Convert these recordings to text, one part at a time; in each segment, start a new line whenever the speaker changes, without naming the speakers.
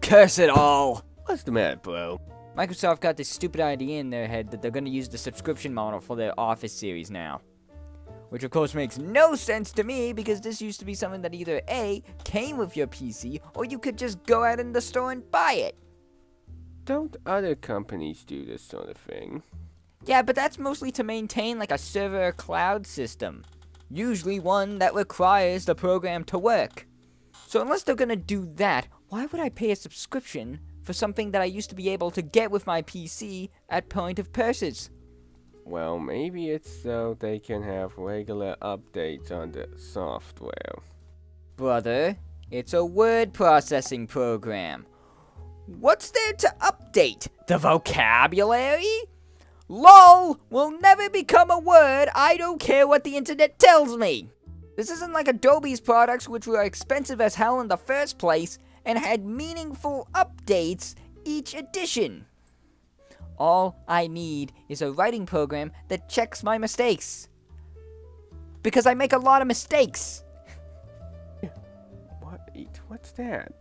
Curse it all!
What's the matter, bro?
Microsoft got this stupid idea in their head that they're gonna use the subscription model for their Office series now. Which of course makes no sense to me, because this used to be something that either A, came with your PC, or you could just go out in the store and buy it.
Don't other companies do this sort of thing?
Yeah, but that's mostly to maintain like a server or cloud system. Usually one that requires the program to work. So unless they're gonna do that, why would I pay a subscription for something that I used to be able to get with my PC at point of purchase?
Well, maybe it's so they can have regular updates on the software.
Brother, it's a word processing program. What's there to update? The vocabulary? LOL will never become a word, I don't care what the internet tells me. This isn't like Adobe's products, which were expensive as hell in the first place and had meaningful updates each edition. All I need is a writing program that checks my mistakes. Because I make a lot of mistakes.
What's that?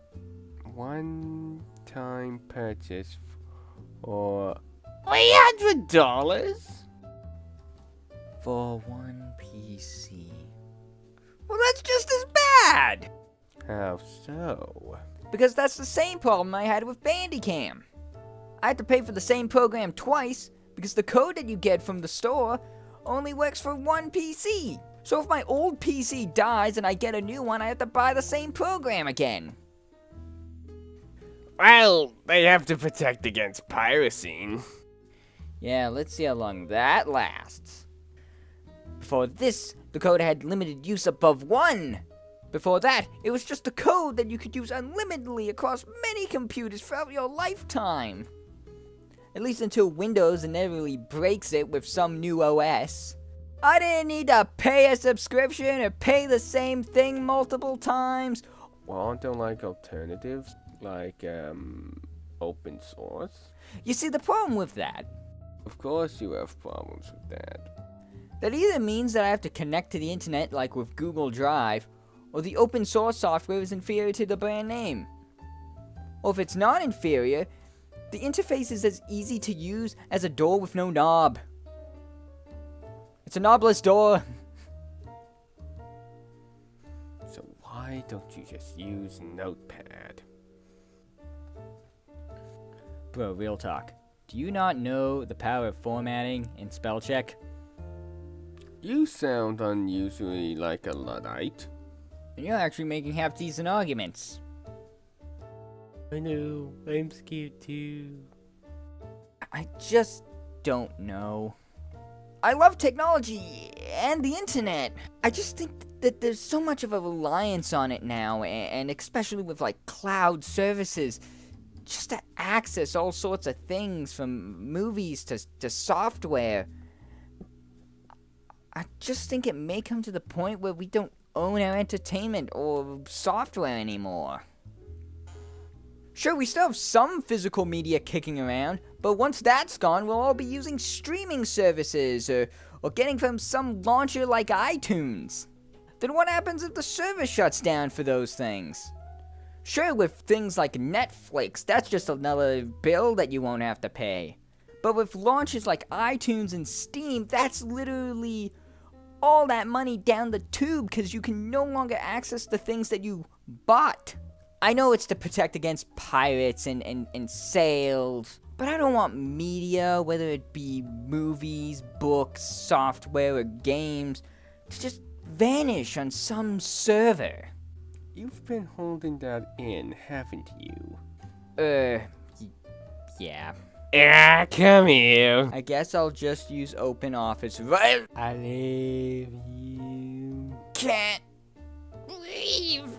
One-time purchase for $300?
For one PC.
Well, that's just as bad! How so?
Because that's the same problem I had with Bandicam. I had to pay for the same program twice, because the code that you get from the store only works for one PC. So if my old PC dies and I get a new one, I have to buy the same program again.
Well, they have to protect against piracy.
Yeah, let's see how long that lasts. Before this, the code had limited use above 1. Before that, it was just a code that you could use unlimitedly across many computers throughout your lifetime. At least until Windows inevitably breaks it with some new OS. I didn't need to pay a subscription or pay the same thing multiple times.
Well, aren't there like alternatives? Like, open source?
You see, the problem with that,
of course you have problems with that.
That either means that I have to connect to the internet like with Google Drive, or the open source software is inferior to the brand name. Or if it's not inferior, the interface is as easy to use as a door with no knob. It's a knobless door.
So why don't you just use Notepad?
Bro, real talk. Do you not know the power of formatting in spell check?
You sound unusually like a Luddite.
And you're actually making half-decent arguments.
I know, I'm scared too.
I just don't know. I love technology and the internet. I just think that there's so much of a reliance on it now, and especially with like cloud services, just to access all sorts of things from movies to software. I just think it may come to the point where we don't own our entertainment or software anymore. Sure, we still have some physical media kicking around, but once that's gone, we'll all be using streaming services or getting from some launcher like iTunes. Then what happens if the server shuts down for those things? Sure, with things like Netflix, that's just another bill that you won't have to pay. But with launches like iTunes and Steam, that's literally all that money down the tube because you can no longer access the things that you bought. I know it's to protect against pirates and sales, but I don't want media, whether it be movies, books, software, or games, to just vanish on some server.
You've been holding that in, haven't you?
Yeah.
Ah, come here.
I guess I'll just use OpenOffice, right?
I love you.
Can't leave.